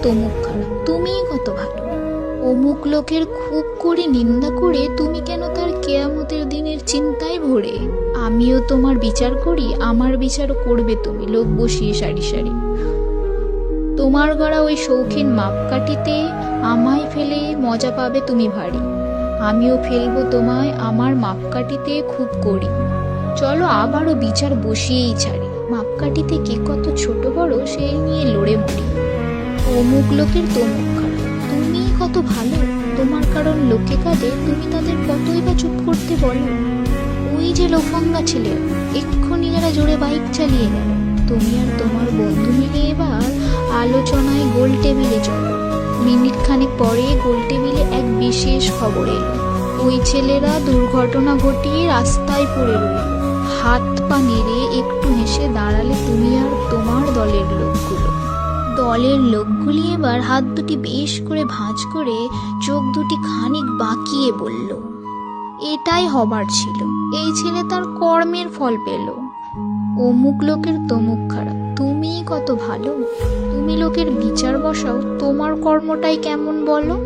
তমুক খারাপ, তুমিই কত ভালো। অমুক লোকের খুব করে নিন্দা করে তুমি কেন তার কেয়ামতের দিনের চিন্তায় ভরে? আমিও তোমার বিচার করি, আমার বিচারও করবে তুমি, লোক বসিয়ে সারি সারি। তোমার গড়া ওই শৌখিন মাপকাঠিতে আমায় ফেলে মজা পাবে তুমি ভারী। আমিও ফেলবো তোমায় আমার মাপকাঠিতে খুব করি। চলো আবারও বিচার বসিয়েই ছাড়ি, মাপকাঠিতে কে কত ছোট বড় সেই নিয়ে লড়ে মরি। অমুক লোকের তমুক খারাপ, তুমিই কত ভালো। তোমার কারণ লোকে কাঁদে, তুমি তাদের কতই বা চুপ করতে বলো। ওই যে লোফাঙ্গা ছেলে, এক্ষুনি যারা জোরে বাইক চালিয়ে গেল, তুমি আর তোমার বন্ধু মিলে এবার আলোচনায় গোল টেবিলে চলো। মিনিট খানেক পরে গোল টেবিলে এক বিশেষ খবর এলো। ওই ছেলেরা দুর্ঘটনা ঘটিয়ে রাস্তায় পড়ে রইল। হাত পা নেড়ে একটু হেসে দাঁড়ালে তুমি আর তোমার দলের লোকগুলি এবার হাত দুটি বেশ করে ভাঁজ করে চোখ দুটি খানিক বাঁকিয়ে বলল, এটাই হবার ছিল, এই ছেলে তার কর্মের ফল পেল। অমুক লোকের তমুক খারাপ, তুমিই কত ভালো। তুমি লোকের বিচার বসাও, তোমার কর্মটাই কেমন বলো।